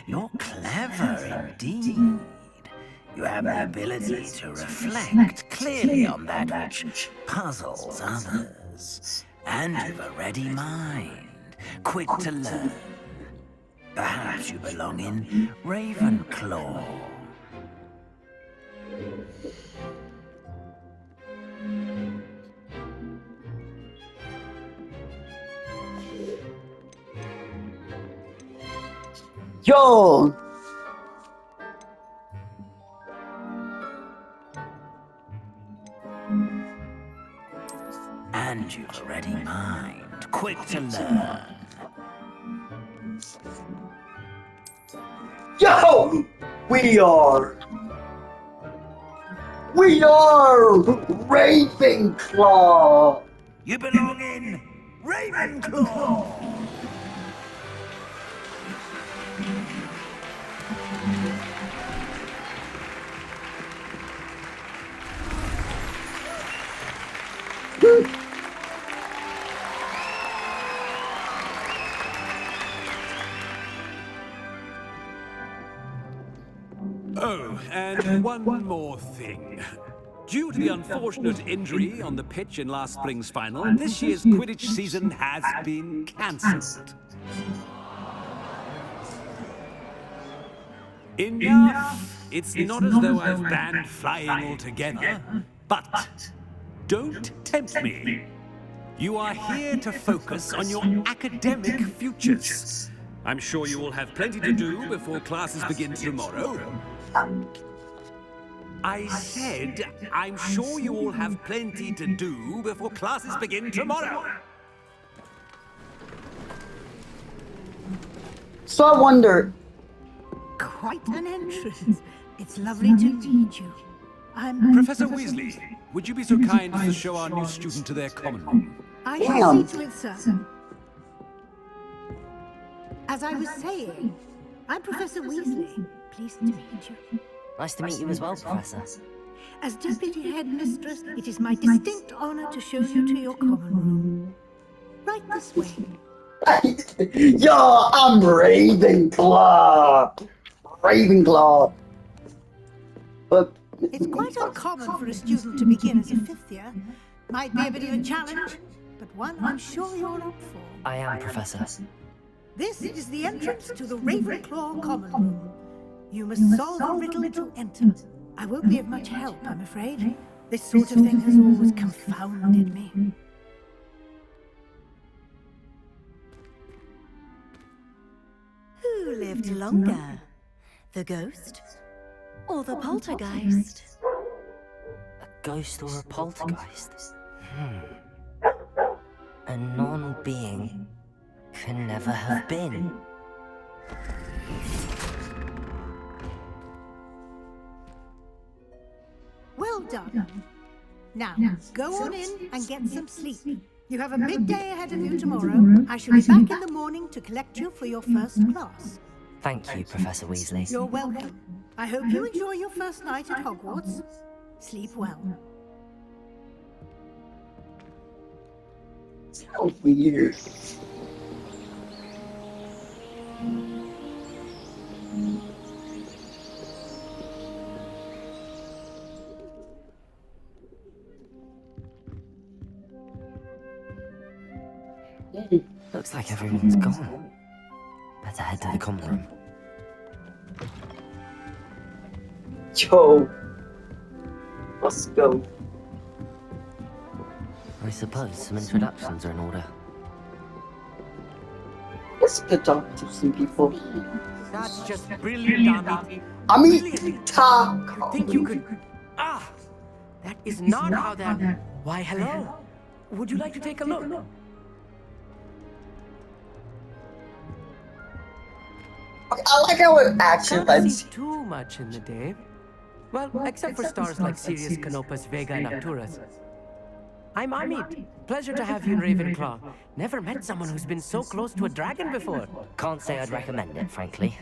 You're clever indeed. You have the ability to reflect clearly on that which puzzles others. And you've a ready mind, quick to learn. Perhaps you belong in Ravenclaw. Yo! And you've a ready mind, quick to learn. Yo! We are Ravenclaw! You belong in Ravenclaw! Oh, and one more thing. Due to the unfortunate injury on the pitch in last spring's final, this year's Quidditch season has been cancelled. Enough! It's not as though I've banned flying altogether, but don't tempt me. You are here to focus on your academic futures. I'm sure you will have plenty to do before classes begin tomorrow. I said, I'm sure you all have plenty to do before classes begin tomorrow. So I wonder, Quite an entrance. It's lovely to meet you. I'm Professor Weasley, would you be so kind as to show our new student to their common room? I shall see to it, sir. As I was saying, I'm Professor Weasley. Pleased to meet you. Nice to meet you as well, Professor. As Deputy Headmistress, it is my distinct honor to show you to your common room. Right this way. yo, I'm Ravenclaw! Ravenclaw! But It's quite uncommon for a student to begin as a fifth year. Might be a bit of a challenge, but one I'm sure you're up for. I am, Professor. This is the entrance to the Ravenclaw common room. You must solve a riddle to enter. I won't be of much help, I'm afraid. This sort of thing has always confounded me. Who lived longer? The ghost or the poltergeist? A ghost or a poltergeist? A non-being can never have been. Well done. Now, go on in and get some sleep. You have a big day ahead of you tomorrow. I shall be back in the morning to collect you for your first class. Thank you, Professor Weasley. You're welcome. I hope you enjoy your first night at Hogwarts. Sleep well. so weird. Looks like everyone's gone. Better head to the common room. Yo, let's go. I suppose some introductions are in order. Let's go talk to some people. That's just brilliant, Amit. I mean, Brilliant. talk. You think you could... Ah! That is not how that... Why, hello. Would you like to take a look? I like how it actually Can't lets see too much in the day. Well, except for stars like Sirius, Canopus, Vega, and Arcturus. I'm Amit. Pleasure to have you in Ravenclaw. Never met someone who's been so close to a dragon before. Can't say I'd recommend it, frankly.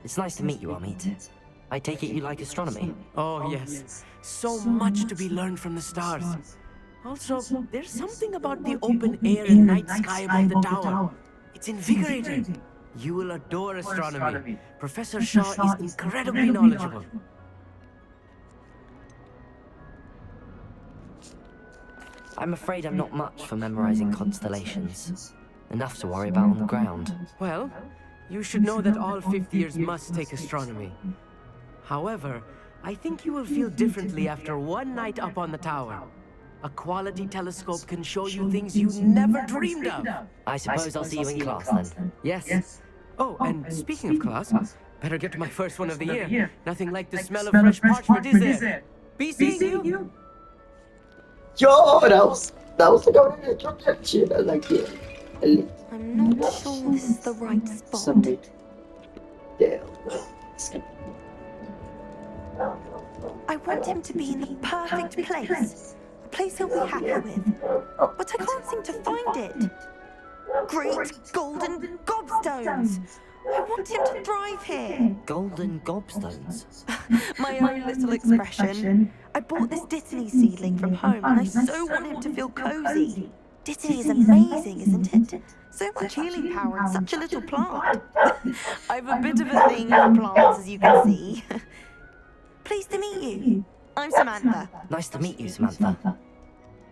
It's nice to meet you, Amit. I take it you like astronomy? Oh, yes. So much to be learned from the stars. Also, there's something about the open air and night sky above the tower. It's invigorating. You will adore astronomy. Professor Shaw is incredibly knowledgeable. I'm afraid I'm not much for memorizing constellations. Enough to worry about on the ground. Well, you should know that all fifth years must take astronomy. However, I think you will feel differently after one night up on the tower. A quality telescope can show you things you never dreamed of. I suppose I'll see you in class then. Yes. Oh, and speaking of class, better get to my first one of the year. Nothing like the smell of fresh parchment, is there? Be seeing you. Yo, that was like a introduction. I like it. I'm not sure this is the right spot. Somebody. Damn. I want him to be in the perfect place. A place he'll be happy with. But I can't seem to find it. Great golden gobstones! I want him to thrive here. Golden gobstones? My own little expression. I bought this Dittany seedling from home and I so want him to feel cozy. Dittany is amazing, isn't it? So much healing power in such a little plant. I've a bit of a thing for plants, as you can see. Pleased to meet you. I'm Samantha. Nice to meet you, Samantha.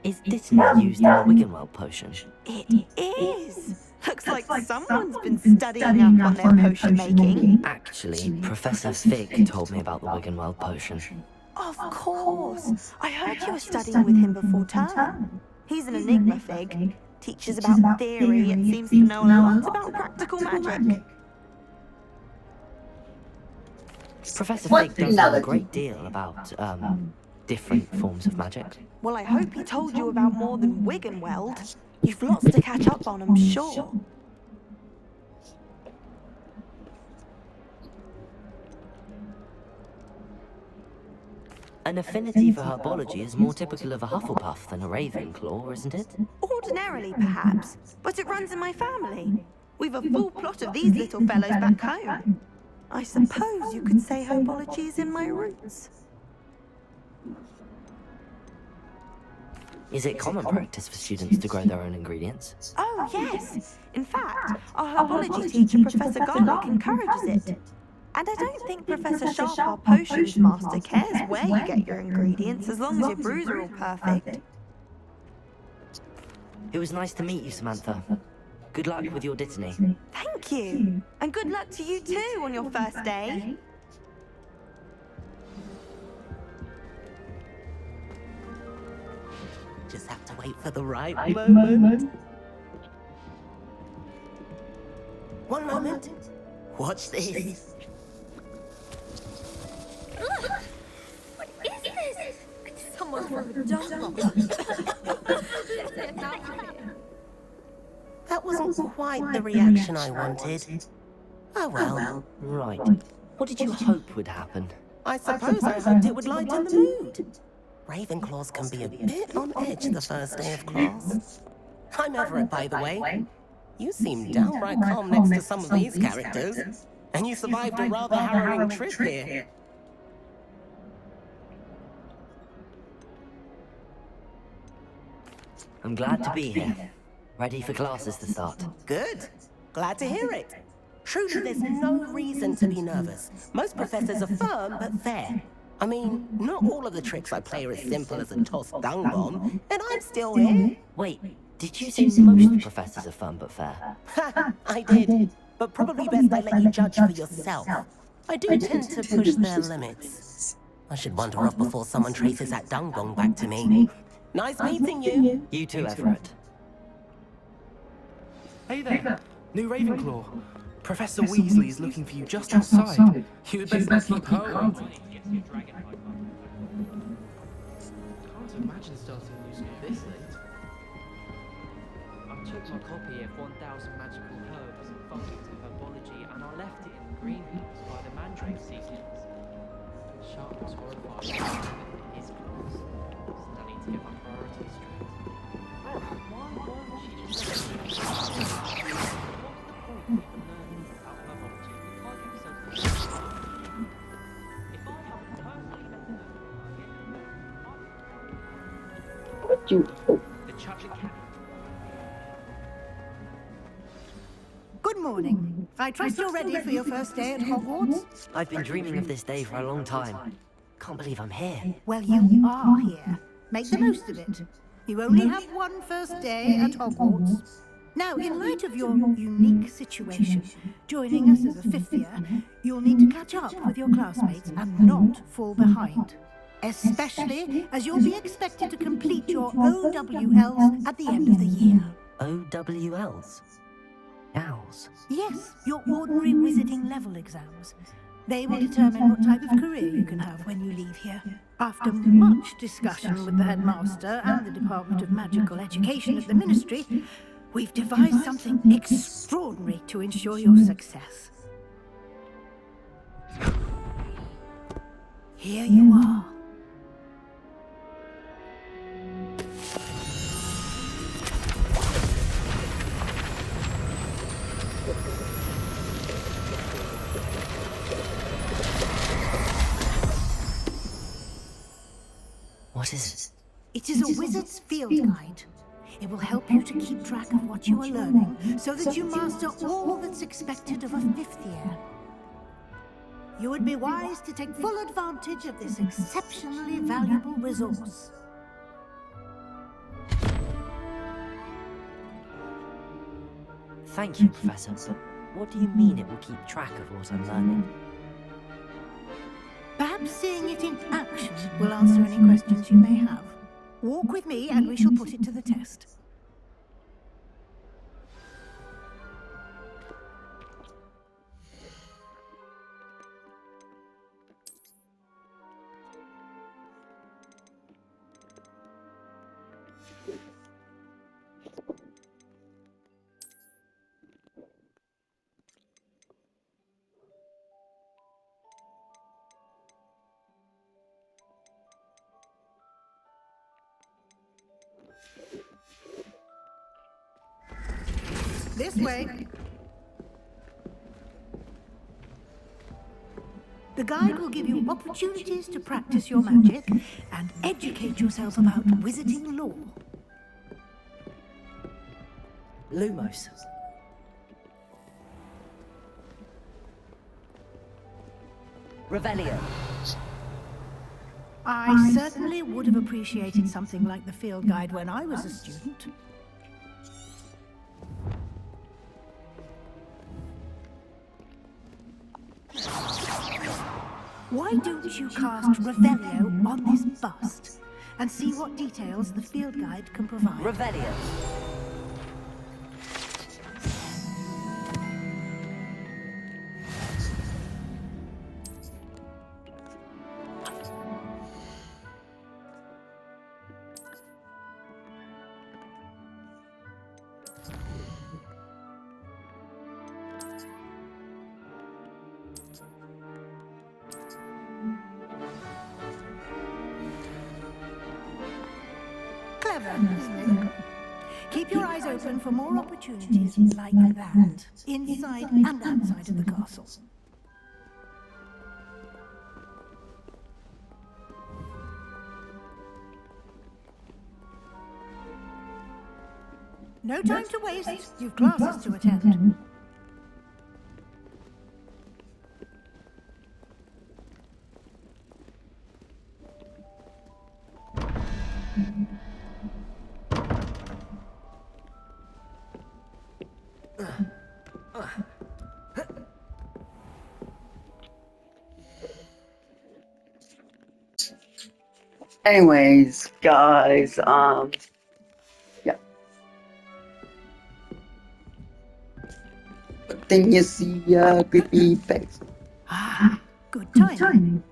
Is Dittany used in the Wiggenweld potion? It is. Looks like someone's been studying up on their potion making. Actually, Professor Fig told me about the Wiggenweld potion. Of course. I heard you were studying with him before term. He's an enigma, Fig. Teaches about theory and seems to know a lot about practical magic. Professor Fig does know a great deal about, different forms of magic. Well, I hope he told you about more than Wiggenweld. You've lots to catch up on, I'm sure. An affinity for herbology is more typical of a Hufflepuff than a Ravenclaw, isn't it? Ordinarily, perhaps, but it runs in my family. We've a full plot of these little fellows back home. I suppose you could say herbology is in my roots. Is it common practice for students to grow their own ingredients? Oh, yes. In fact, our herbology teacher, Professor Garlick, encourages it. And I don't think Professor Sharp, our potions master, cares where you get your ingredients as long as your brews are all perfect. It was nice to meet you, Samantha. Good luck with your Dittany. Thank you. And good luck to you too on your first day. Just have to wait for the right moment. One moment. Watch this. What is this? It's someone from a jungle. That wasn't quite the reaction I wanted. Oh well. Right. What did you hope would happen? I suppose I hoped it would lighten the mood. Ravenclaws can be a bit on edge the first day of class. I'm Everett, by the way. You seem downright calm next to some of these characters. And you survived a rather harrowing trip here. I'm glad to be here. Ready for classes to start. Good. Glad to hear it. Truly, there's no reason to be nervous. Most professors are firm but fair. I mean, not all of the tricks I play are as simple as a tossed dung bomb, and I'm still here. Wait, did you say most professors are fun but fair? Ha! I did. But probably best I let you judge for yourself. I do tend to push their limits. I should wander off before someone traces that dung bong back to me. Nice meeting you. You too, Everett. Hey there, new Ravenclaw. Professor Weasley is looking for you just outside. You'd better keep home. Can't imagine starting a new school this late. I've took my copy of 1000 Magical Herbs and Functions of Herbology and I left it in the greenhouse by the Mandrake seedlings. Sharp was horrified in his class, so I need to get my priorities straight. Why won't she just let me what's the point of learning about herbology if we can't use self-defense? If I haven't personally met her, What you hope? the Chudley Cat. Good morning. I trust you're ready for your first day at Hogwarts? I've been dreaming of this day for a long time. Can't believe I'm here. Well, you are here. Make the most of it. You only have one first day at Hogwarts. Now, in light of your unique situation, joining us as a fifth year, you'll need to catch up with your classmates and not fall behind. Especially as you'll be expected to complete your OWLs at the end of the year. OWLs? Owls? Yes, your ordinary wizarding level exams. They will determine what type of career you can have when you leave here. After much discussion with the headmaster and the Department of Magical Education at the Ministry, we've devised something extraordinary to ensure your success. Here you are. What is it? It is a wizard's field guide. It will help you to keep track of what you are learning, so that you master all that's expected of a fifth year. You would be wise to take full advantage of this exceptionally valuable resource. Thank you, Professor, but what do you mean it will keep track of what I'm learning? Perhaps seeing it in action will answer any questions you may have. Walk with me and we shall put it to the test. This way. The guide will give you opportunities to practice your magic and educate yourself about wizarding lore. Lumos. Revelio. I certainly would have appreciated something like the field guide when I was a student. Why don't you cast Revelio on this bust and see what details the field guide can provide? Revelio. Clever, isn't it? Keep your eyes open for more opportunities like that, inside and outside of the castle. No time to waste. You've classes to attend. Anyways, guys, yeah. Then you see a creepy face. Ah, good timing.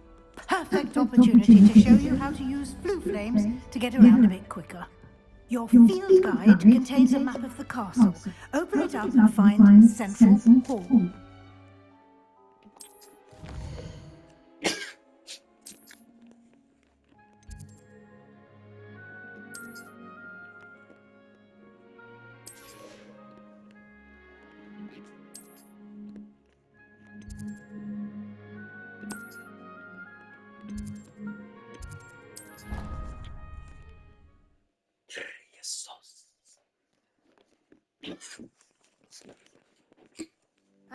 Perfect opportunity to show you how to use flue flames to get around a bit quicker. Your field guide contains a map of the castle. Open it up and find Central Hall.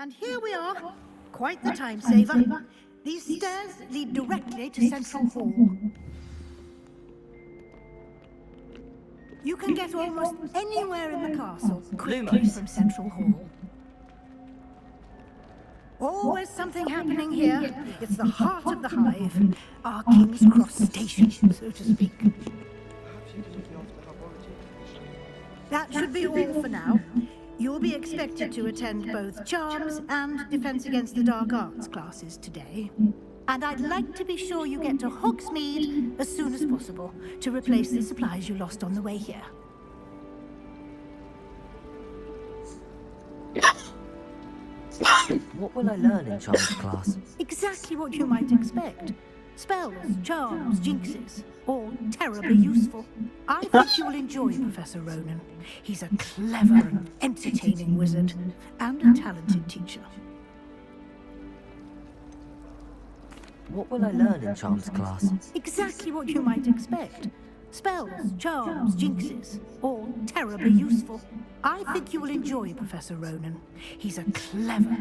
And here we are. Quite the time saver. These stairs lead directly to Central Hall. You can get almost anywhere in the castle quickly from Central Hall. Always something happening here. It's the heart of the hive. Our King's Cross station, so to speak. That should be all for now. You'll be expected to attend both Charms and Defense Against the Dark Arts classes today. And I'd like to be sure you get to Hogsmeade as soon as possible to replace the supplies you lost on the way here. What will I learn in Charms class? Exactly what you might expect. Spells, charms, jinxes, all terribly useful. I think you will enjoy Professor Ronan. He's a clever and entertaining wizard, and a talented teacher. What will I learn in Charms class? Exactly what you might expect. Spells, charms, jinxes, all terribly useful. I think you will enjoy Professor Ronan. He's a clever...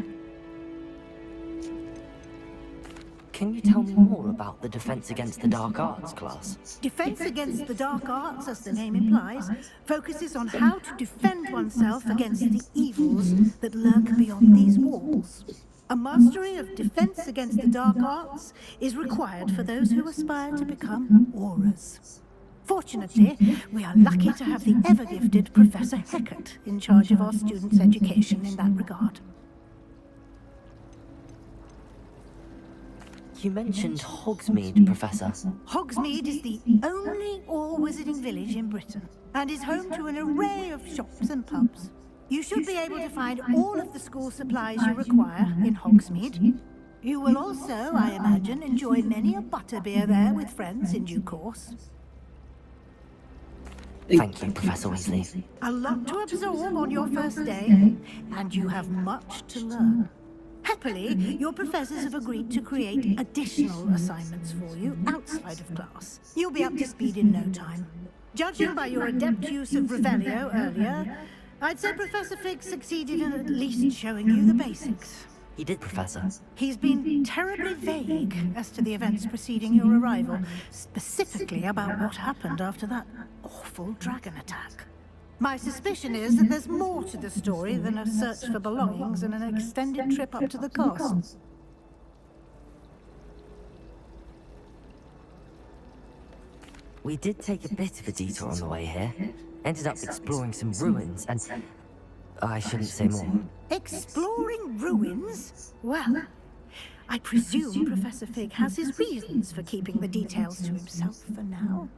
Can you tell me more about the Defense Against the Dark Arts class? Defense Against the Dark Arts, as the name implies, focuses on how to defend oneself against the evils that lurk beyond these walls. A mastery of Defense Against the Dark Arts is required for those who aspire to become Auras. Fortunately, we are lucky to have the ever-gifted Professor Heckert in charge of our students' education in that regard. You mentioned Hogsmeade, Professor. Hogsmeade is the only all-wizarding village in Britain, and is home to an array of shops and pubs. You should be able to find all of the school supplies you require in Hogsmeade. You will also, I imagine, enjoy many a butterbeer there with friends in due course. Thank you, Professor Weasley. A lot to absorb on your first day, and you have much to learn. Happily, your professors have agreed to create additional assignments for you outside of class. You'll be up to speed in no time. Judging by your adept use of Revelio earlier, I'd say Professor Fig succeeded in at least showing you the basics. He did, Professor. He's been terribly vague as to the events preceding your arrival, specifically about what happened after that awful dragon attack. My suspicion is that there's more to the story than a search for belongings and an extended trip up to the castle. We did take a bit of a detour on the way here. Ended up exploring some ruins and... I shouldn't say more. Exploring ruins? Well, I presume Professor Fig has his reasons for keeping the details to himself for now.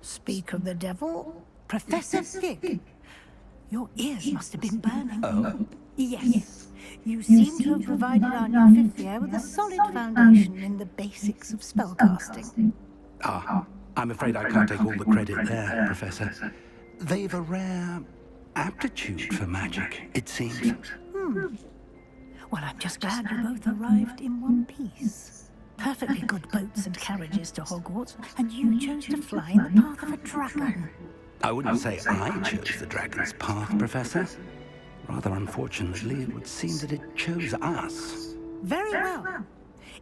Speak of the devil, Professor Fig. Your ears must have been burning. Oh? Yes. You seem to have provided our new fifth year with a solid foundation in the basics of spellcasting. Ah, I'm afraid I can't take all the credit there, Professor. They've a rare aptitude for magic, it seems. Well, I'm just glad you both arrived in one piece. Perfectly good boats and carriages to Hogwarts, and you chose to fly in the path of a dragon. I wouldn't say I chose the dragon's path, Professor. Rather unfortunately, it would seem that it chose us. Very well.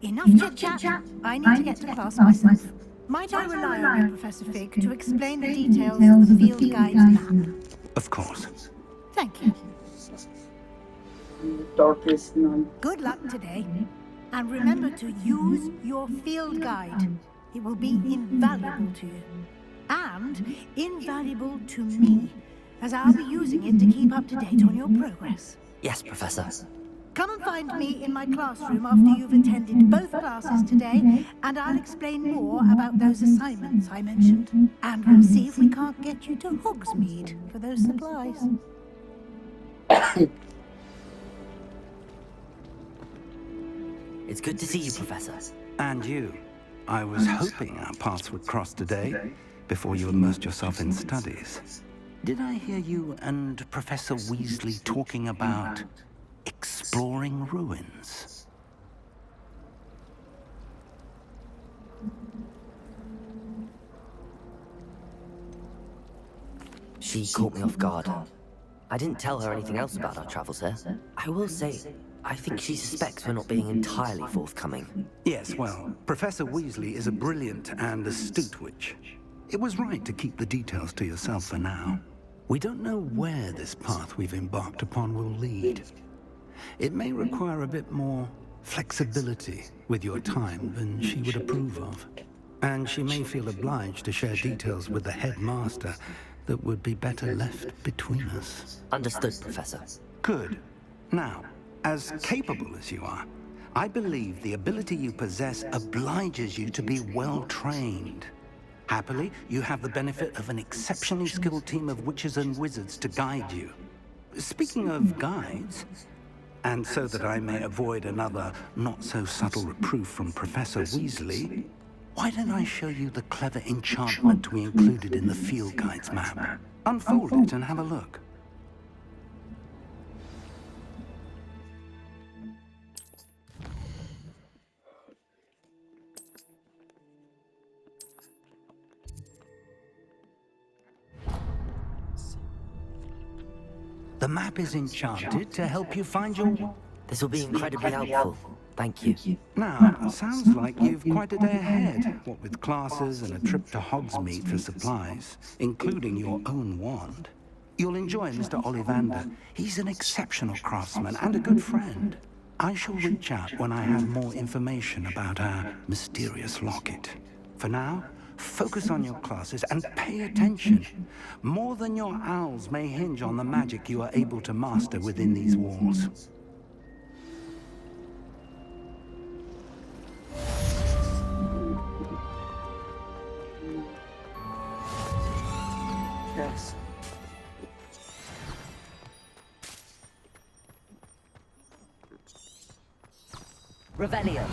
Enough chit-chat. I need to get to class myself. Might I rely on you, Professor Fig, to explain the details of the field guide's map? Of course. Thank you. Darkest night. Good luck today. And remember to use your field guide. It will be invaluable to you. And invaluable to me, as I'll be using it to keep up to date on your progress. Yes, Professor. Come and find me in my classroom after you've attended both classes today, and I'll explain more about those assignments I mentioned. And we'll see if we can't get you to Hogsmeade for those supplies. It's good to see you, Professor. And you. I was hoping our paths would cross today, before you immersed yourself in studies. Did I hear you and Professor Weasley talking about exploring ruins? She caught me off guard. I didn't tell her anything else about our travels here. I will say, I think she suspects we're not being entirely forthcoming. Yes, well, Professor Weasley is a brilliant and astute witch. It was right to keep the details to yourself for now. We don't know where this path we've embarked upon will lead. It may require a bit more flexibility with your time than she would approve of. And she may feel obliged to share details with the headmaster that would be better left between us. Understood, Professor. Good. Now, as capable as you are, I believe the ability you possess obliges you to be well trained. Happily, you have the benefit of an exceptionally skilled team of witches and wizards to guide you. Speaking of guides, and so that I may avoid another not-so-subtle reproof from Professor Weasley, why don't I show you the clever enchantment we included in the field guide's map? Unfold it and have a look. The map is enchanted to help you find your... This will be incredibly helpful. Thank you. Now, sounds like you've quite a day ahead, what with classes and a trip to Hogsmeade for supplies, including your own wand. You'll enjoy Mr. Ollivander. He's an exceptional craftsman and a good friend. I shall reach out when I have more information about our mysterious locket. For now, focus on your classes and pay attention. More than your owls may hinge on the magic you are able to master within these walls. Yes. Revelio.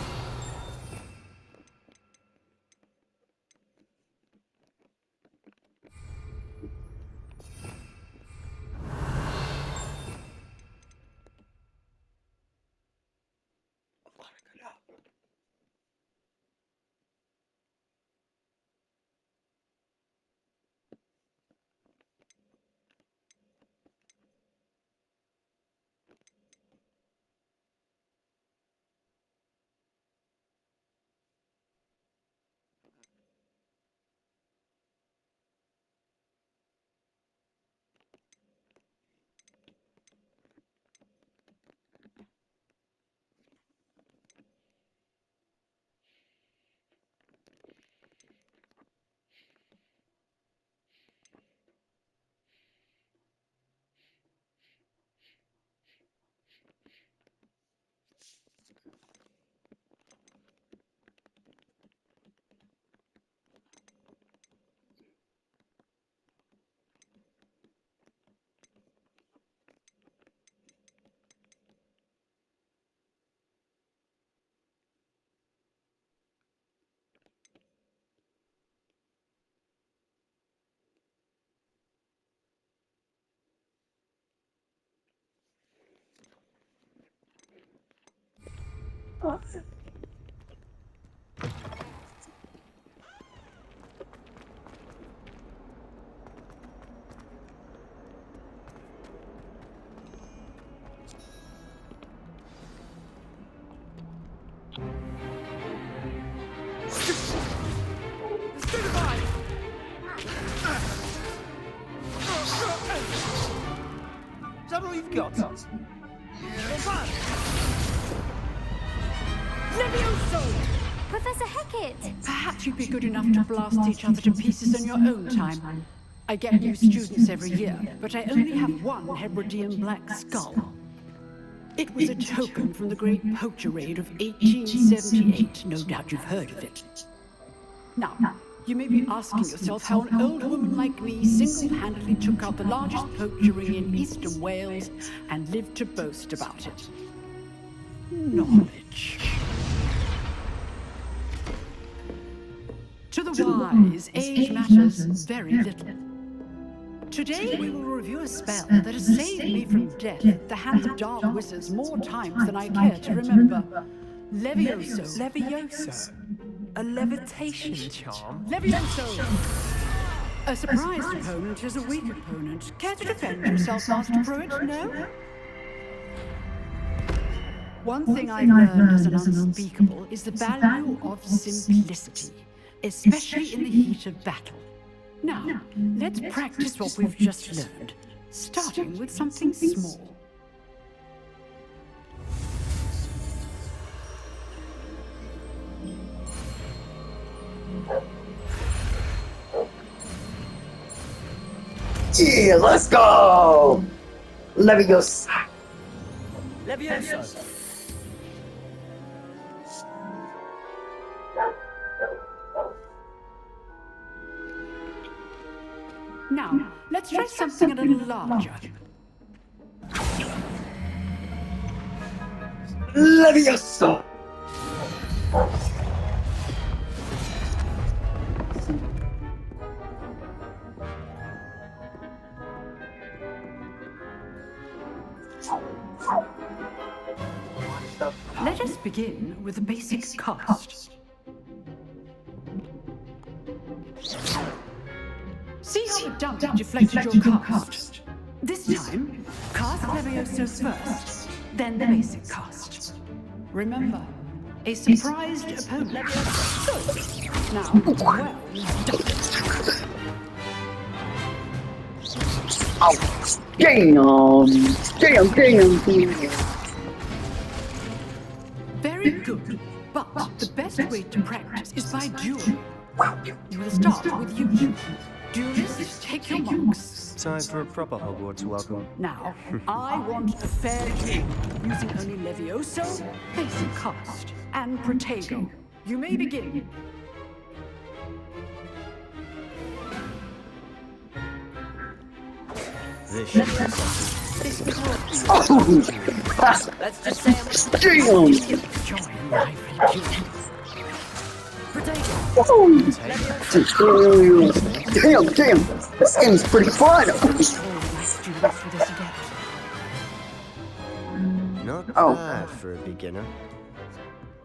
Is that all you've got? Levioso! Professor Hecat! Perhaps you'd be good enough to blast each other to pieces in your own time. I get new students every year, but I only have one Hebridean black skull. It was a token from the Great Poacher Raid of 1878. No doubt you've heard of it. Now, you may be asking yourself how an old woman like me single-handedly took out the largest poacher ring in eastern Wales and lived to boast about it. Knowledge. To the wise, age matters very little. Today we will review a spell that has saved me from death at the hands of dark wizards more times than I care to remember. Levioso. Levioso? A levitation charm? Levioso! A surprised opponent is a weak opponent. Care to defend yourself, Master Pruitt? No? One thing I've learned as an unspeakable is the value of simplicity, especially in the heat of battle. Now, let's practice what we've just learned, starting with something small. Yeah, let's go! Leviosa. Leviosa. Now, let's try something a little larger. Leviosa. Let us begin with the basic cast. See how the dummy deflected your cast. This time, cast Levioso first, then the basic cast. Remember, a surprised opponent. Good. Now, well done. Damn. Very good, but the best way to practice is by dueling. You will start with you. Duelists, take your marks. Time for a proper Hogwarts welcome. Now, I want a fair duel, using only Levioso, basic cast, and Protego. You may begin. This Let's just say Damn. Damn. This game's pretty fun. Not bad for a beginner.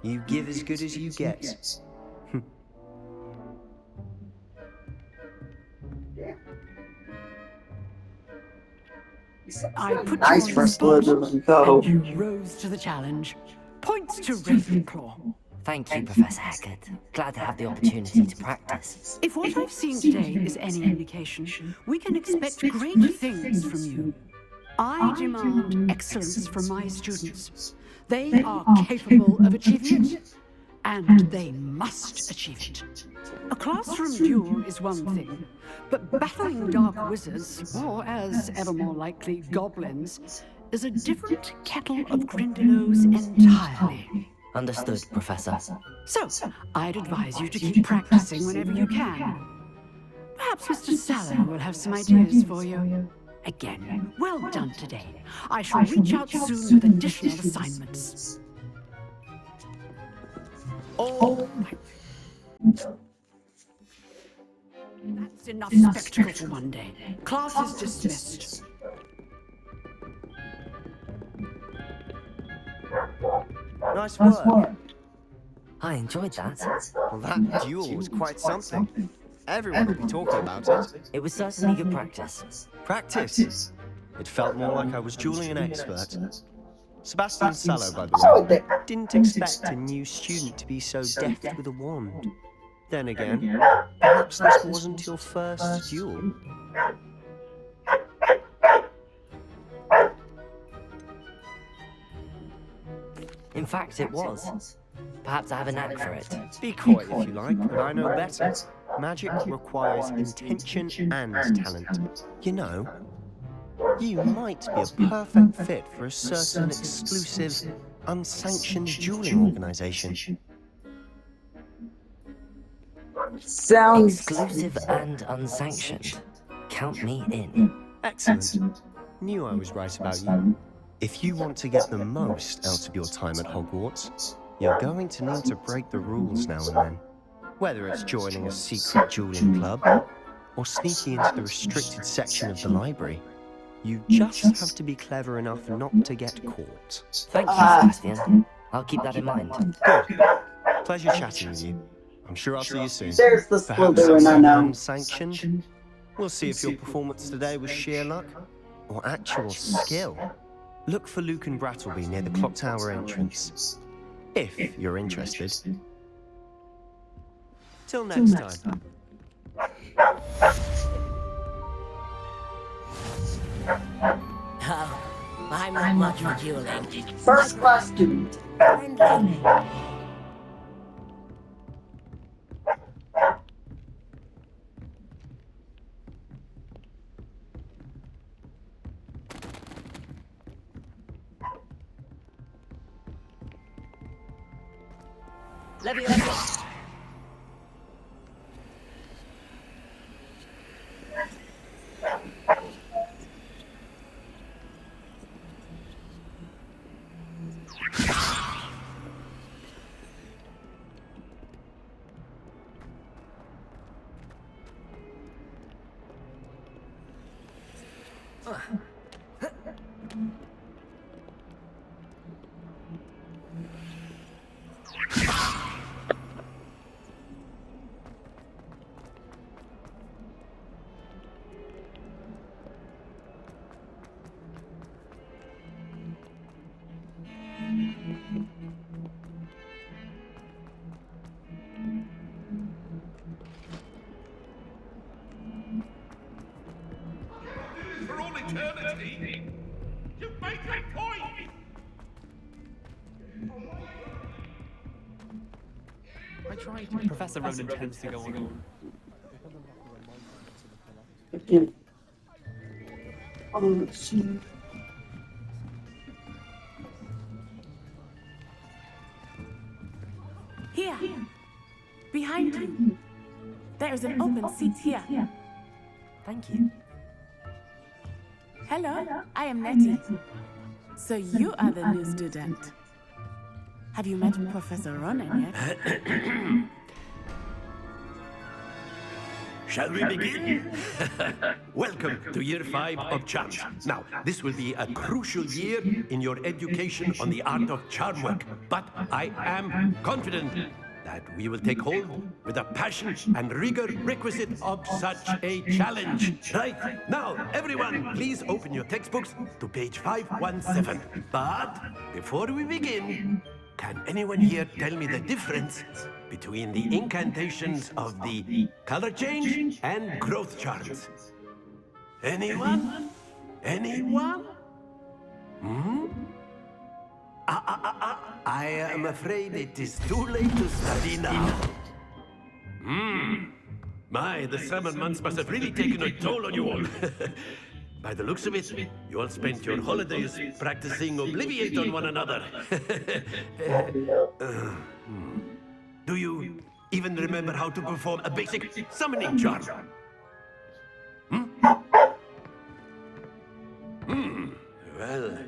You give as good as you get. I put Nice you on for the spot, Slytherin, though. and you rose to the challenge. Points to Ravenclaw. Thank you, Professor Hackett. Glad to have the opportunity to practice. If what I've seen today is any indication, we can expect great things from you. I demand excellence from my students. They are capable of achieving it, and they must achieve it. A classroom duel is one thing, but battling dark wizards, or as ever more likely, goblins, is a different kettle of Grindylows entirely. Understood, Professor. So, I'd advise you to keep practicing whenever you can. Perhaps Mr. Sallow will have some ideas for you. Again, well done today. I shall reach out soon with additional assignments. Oh my... That's enough spectacle for one day. Class is dismissed. Nice work. I enjoyed that. Well, that duel was quite something. Everyone will be talking about it. It was certainly good practice. Practice? It felt more like I was dueling an expert. Sebastian Sallow, by the way, didn't expect a new student to be so deft with a wand. Then again, perhaps this wasn't your first duel. In fact, it was. Perhaps I have a knack for it. Be coy if you like, but I know better. Magic requires intention and talent. You know, you might be a perfect fit for a certain exclusive, unsanctioned dueling organization. Sounds exclusive and unsanctioned. Count me in. Excellent. Knew I was right about you. If you want to get the most out of your time at Hogwarts, you're going to need to break the rules now and then. Whether it's joining a secret dueling club, or sneaking into the restricted section of the library, you just have to be clever enough not to get caught. Thank you, Sebastian. I'll keep that in mind. Good. Pleasure chatting with you. I'm sure I'll see you soon. There's the Perhaps Slytherin I know. unsanctioned, We'll see if your performance today was sheer luck or actual skill. Look for Luke and Brattleby near the clock tower entrance, if you're interested. Till next time. Oh, I'm not much for dueling. First class student. Friendly. Leviosa. For all eternity? You make a point! I tried. Professor Ronan tends to go on. Again. Oh, shit. Here, behind you. There is an open seat here. Thank you. Hello, I am Nettie. So you are the new student. Have you met Professor Ronan yet? Shall we begin? Welcome to Year 5 of Charms. Now, this will be a crucial year in your education on the art of charm work, but I am confident that we will take hold with the passion and rigor requisite of such a challenge. Right, now, everyone, please open your textbooks to page 517. But before we begin, can anyone here tell me the difference between the incantations of the color change and growth charms? Anyone? Anyone? Hmm? I am afraid it is too late to study now. The summer months must have really taken a toll on you all. By the looks of it, you all spent your holidays practicing Obliviate on one another. Do you even remember how to perform a basic summoning charm? Well,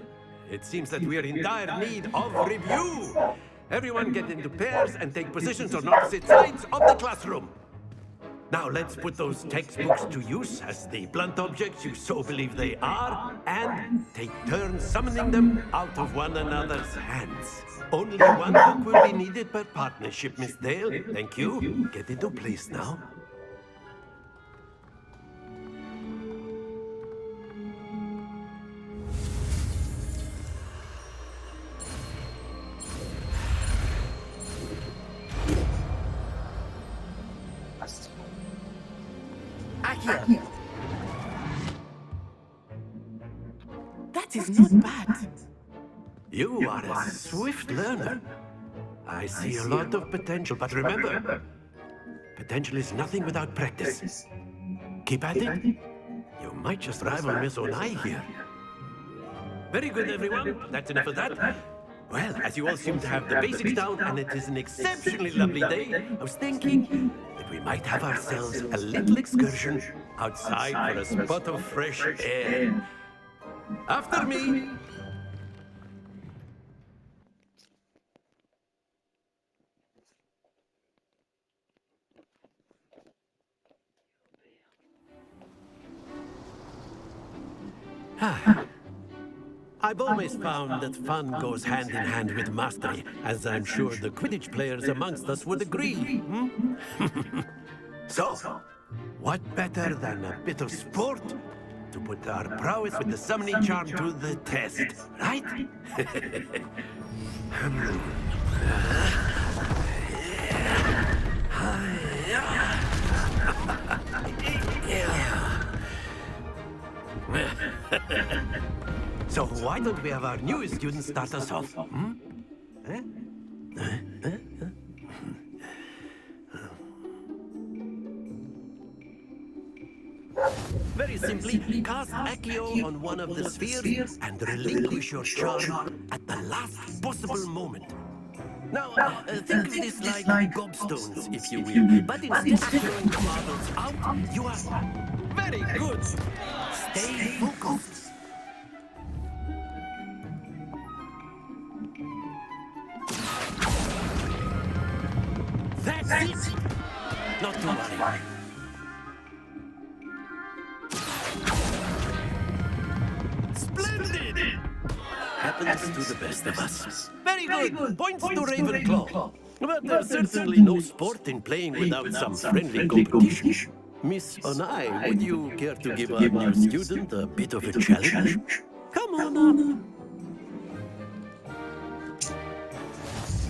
it seems that we are in dire need of review. Everyone get into pairs and take positions on opposite sides of the classroom. Now let's put those textbooks to use as the blunt objects you so believe they are, and take turns summoning them out of one another's hands. Only one book will be needed per partnership, Miss Dale. Thank you. Get into place now. Accio. That is not bad. You are a swift learner. I see a lot of potential, but remember, potential is nothing without practice. Keep at it. You might just rival Miss Onai here. Very good, everyone. That's enough of that. Well, as you all seem to have the basics down, and it is an exceptionally lovely day, I was thinking that we might have ourselves a little excursion outside for a spot of fresh air. After me. I've always found that fun goes hand in hand with mastery, as I'm sure the Quidditch players amongst us would agree. So, What better than a bit of sport to put our prowess with the summoning charm to the test, right? So why don't we have our newest student start us off? Very simply, cast Accio on one of the spheres and relinquish your charm at the last possible moment. Now, think of this like gobstones, if you will. But instead of throwing the marbles out, you are very good. Stay focused. That's it. Not to worry. Splendid! Happens to the best of us. Very good. Points to Ravenclaw. But there's certainly no sport in playing without some friendly competition. Miss Onai, would you care to give our new student a bit of a challenge? Come on up.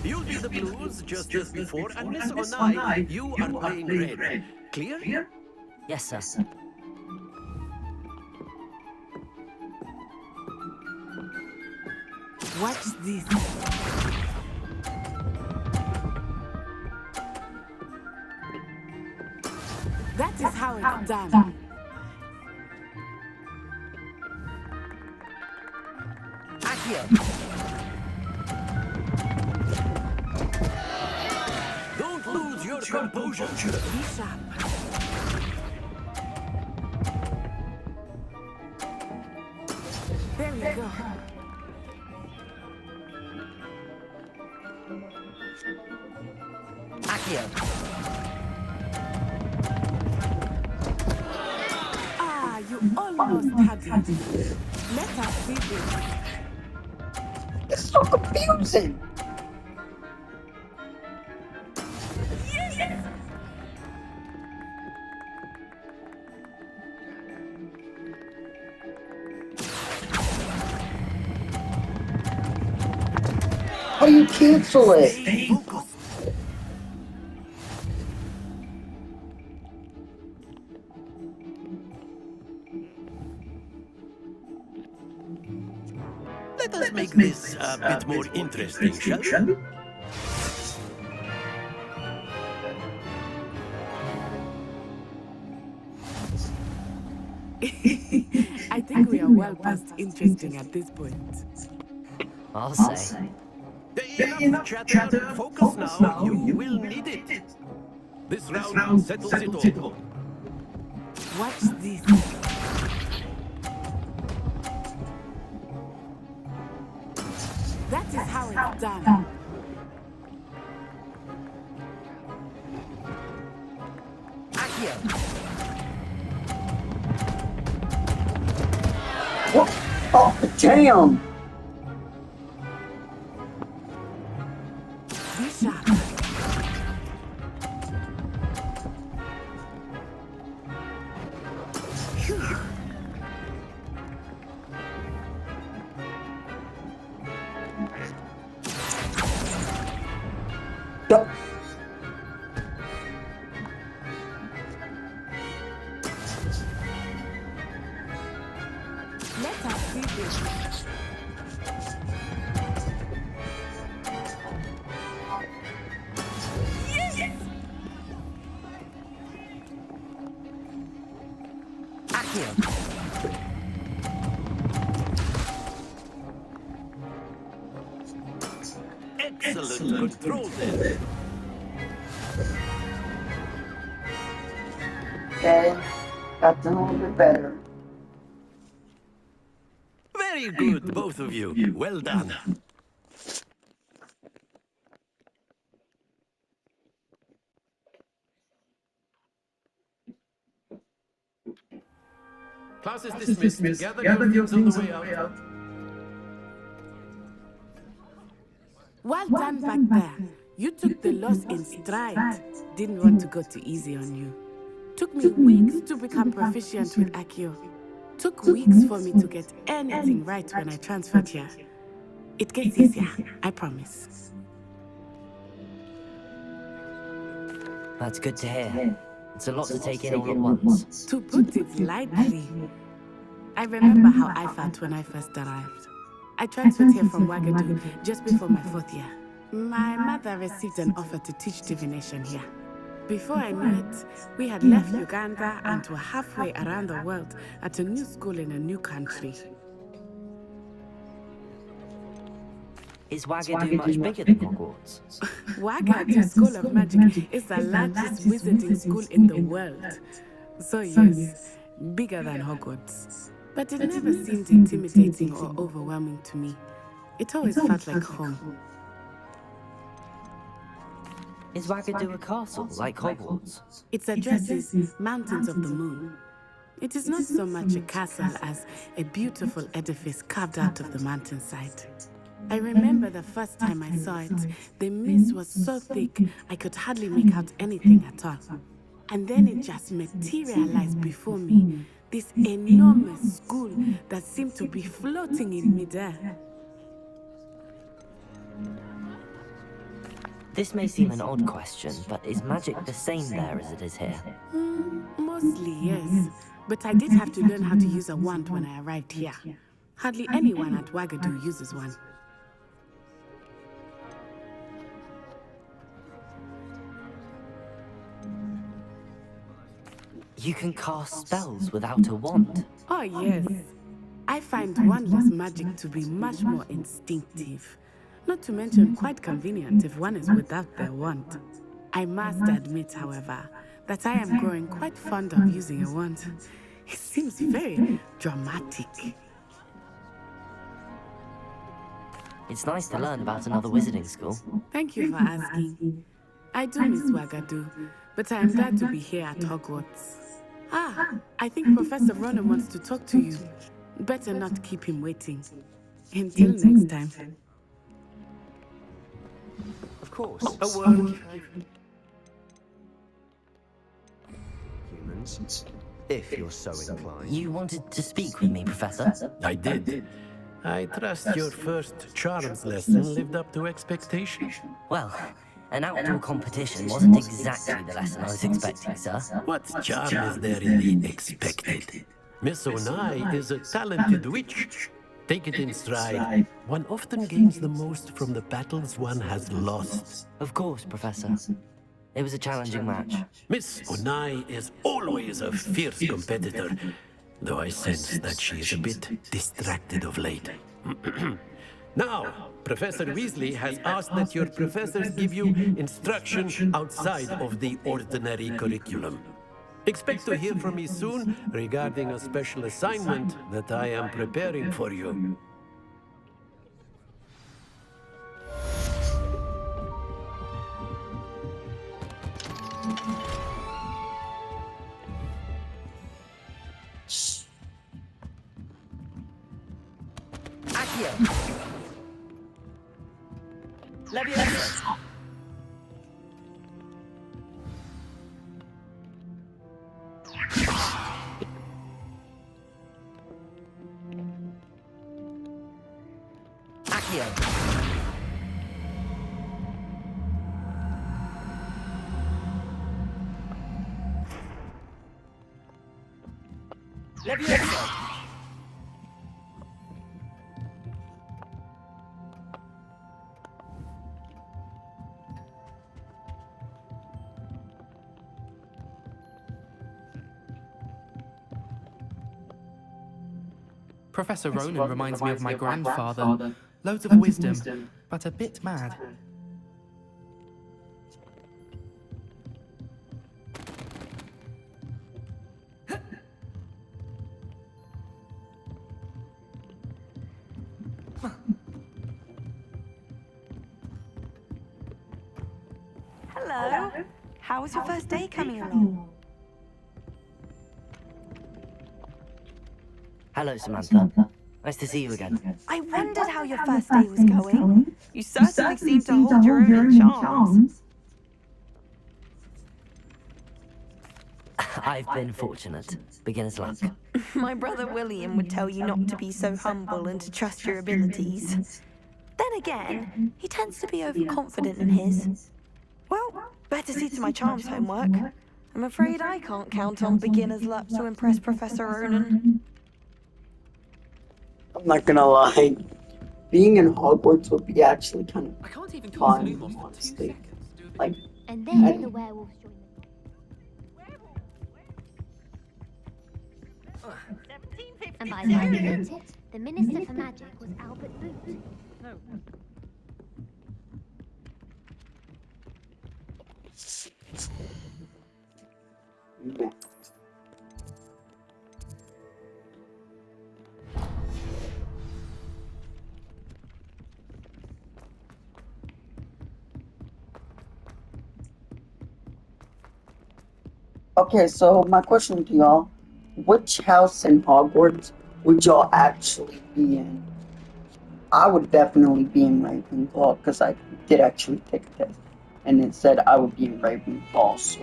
You'll be the blues just as before, and Miss Onai, you are playing red. Clear? Yes, sir. Watch this. That is how it's done. Don't lose your composure. Be sharp. There we go. Ah, you almost had it. Let us see this. It's so confusing. How do you cancel it? Let us make this a bit more interesting, shall we? I think we are well past interesting at this point. I'll say. Enough chatter. Focus now. You will need it. This round settles it all. Watch this. That is how it's done. What? Oh, damn! Be sharp. Go. Let us see this. Excellent control there. Okay, that's a little bit better. Very good, both of you. Well done. Class is dismissed. Gather your things on the way out. Well done back there. You took the loss in stride. Didn't want to go too easy on you. Took me weeks to become proficient with Accio. Took weeks for me to get anything right when I transferred here. It gets easier, I promise. That's good to hear. It's a lot to take in all at once. To put it lightly, I remember how I felt when I first arrived. I transferred here from Wagadu just before my 4th year. My mother received an offer to teach divination here. Before I knew it, we had left Uganda and were halfway around the world at a new school in a new country. Is Wagadu much bigger than Hogwarts? Wagadu School of Magic is the largest wizarding school in the world. So yes, bigger than Hogwarts. But it never seemed intimidating or overwhelming to me. It always felt like home. Is Wagadu a castle, like Hogwarts? Its address is Mountains of the Moon. It is not so much a castle as a beautiful edifice carved out of the mountainside. I remember the first time I saw it, the mist was so thick I could hardly make out anything at all. And then it just materialized before me, this enormous school that seemed to be floating in midair. This may seem an odd question, but is magic the same there as it is here? Mostly, yes. But I did have to learn how to use a wand when I arrived here. Hardly anyone at Wagadu uses one. You can cast spells without a wand? Oh, yes. I find wandless magic to be much more instinctive. Not to mention quite convenient if one is without their wand. I must admit, however, that I am growing quite fond of using a wand. It seems very dramatic. It's nice to learn about another wizarding school. Thank you for asking. I do miss Wagadu, but I am glad to be here at Hogwarts. I think Professor Ronan wants to talk to you. Better not keep him waiting. Until next time. Of course. A word. Humans, if you're so inclined. You wanted to speak with me, Professor? I did. I trust your first charms lesson lived up to expectation. Well, an outdoor competition wasn't exactly the lesson I was expecting, sir. What charm is there in the expected? Miss Onai is a talented witch. Take it in stride. One often gains the most from the battles one has lost. Of course, Professor. It was a challenging match. Miss Onai is always a fierce competitor, though I sense that she is a bit distracted of late. Now, Professor Weasley has asked that your professors give you instruction outside of the ordinary curriculum. Expect to hear from me soon regarding a special assignment that I am preparing for you. Accio! Leviosa! Accio! Leviosa! Professor Ronan reminds me of my grandfather. Loads of wisdom, but a bit mad. Hello. How was your first day coming along? Hello, Samantha. Nice to see you again. I wondered how your first day was going. You certainly seem to hold your own in charms. I've been fortunate. Beginner's luck. My brother William would tell you not to be so humble and to trust your abilities. Then again, he tends to be overconfident in his. Well, better see to my charms homework. I'm afraid I can't count on beginner's luck to impress Professor Ronan. I'm not gonna lie. Being in Hogwarts would be actually kind of fun, honestly. Like, And then the werewolves join them. And by the time we hit it, the Minister for Magic was Albert Boot. No. meh. Okay, so my question to y'all, which house in Hogwarts would y'all actually be in? I would definitely be in Ravenclaw, because I did actually take a test, and it said I would be in Ravenclaw, so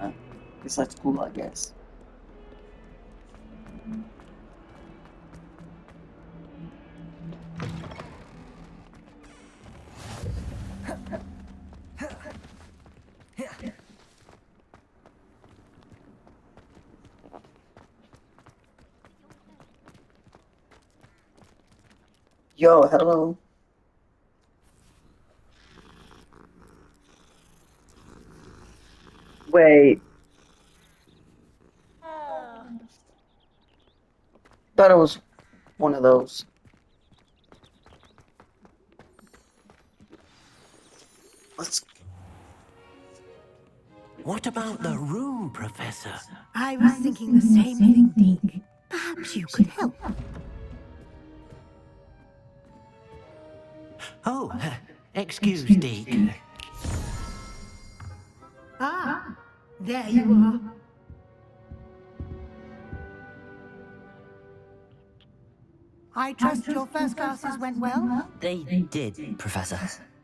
I guess that's cool, I guess. Yo, hello. Wait. Thought it was one of those. Let's. What about the room, Professor? I was thinking the same thing, Deke. Perhaps you could help. Oh, excuse Deke. Ah, there you are. I trust your first classes went well? They did, Professor.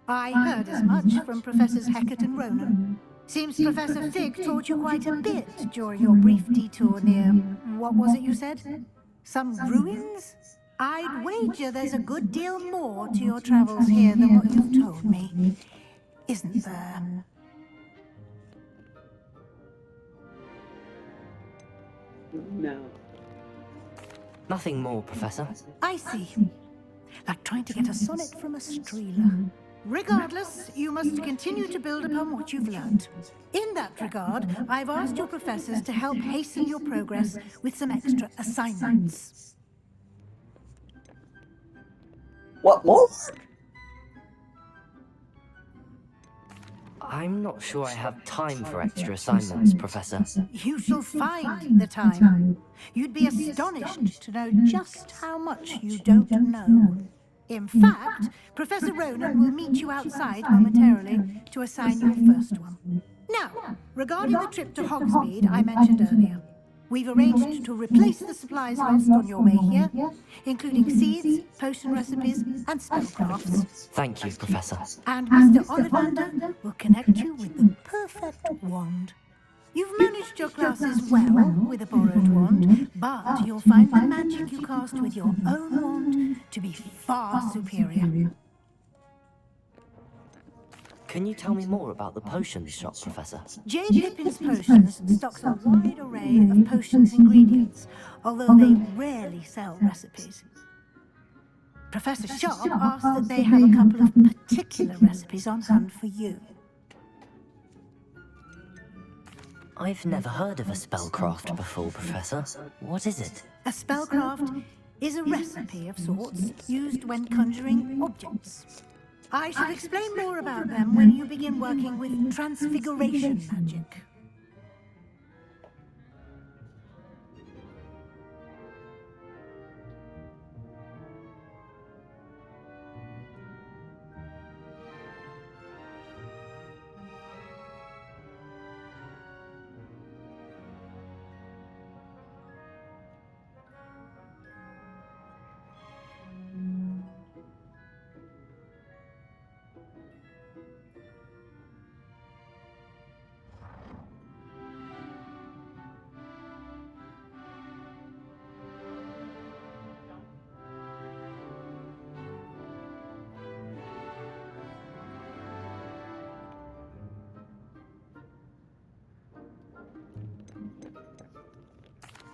I heard as much from Professors Hecat and Ronan. Seems Professor Fig taught you quite a bit during your brief detour near... what was it you said? Some ruins? I'd wager there's a good deal more to your travels here than what you've told me. Isn't there? No. Nothing more, Professor. I see. Like trying to get a sonnet from a streeler. Regardless, you must continue to build upon what you've learned. In that regard, I've asked your professors to help hasten your progress with some extra assignments. What more? I'm not sure I have time for extra assignments, Professor. You shall find the time. You'd be astonished to know just how much you don't know. In fact, Professor Ronan will meet you outside momentarily to assign your first one. Now, regarding the trip to Hogsmeade I mentioned earlier, we've arranged to replace the supplies lost on your way here, including seeds, potion recipes, and spellcrafts. Thank you, Professor. And Mr. Ollivander will connect you with the perfect wand. You've managed your classes well with a borrowed wand, but you'll find the magic you cast with your own wand to be far superior. Can you tell me more about the potions shop, Professor? J. Pippin's Potions stocks a wide array of potions ingredients, although they rarely sell recipes. Professor Sharp asked that they have a couple of particular recipes on hand for you. I've never heard of a spellcraft before, Professor. What is it? A spellcraft is a recipe of sorts used when conjuring objects. I shall explain more about them when you begin working with transfiguration magic.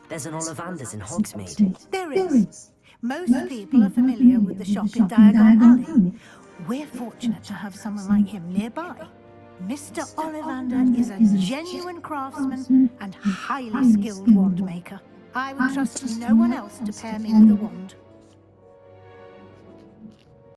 There's an Ollivander's in Hogsmeade. There is. Most people are familiar with the shop in Diagon Alley. We're fortunate to have someone like him nearby. Mr. Ollivander is a genuine craftsman and highly skilled wand maker. I would trust no one else to pair me with a wand.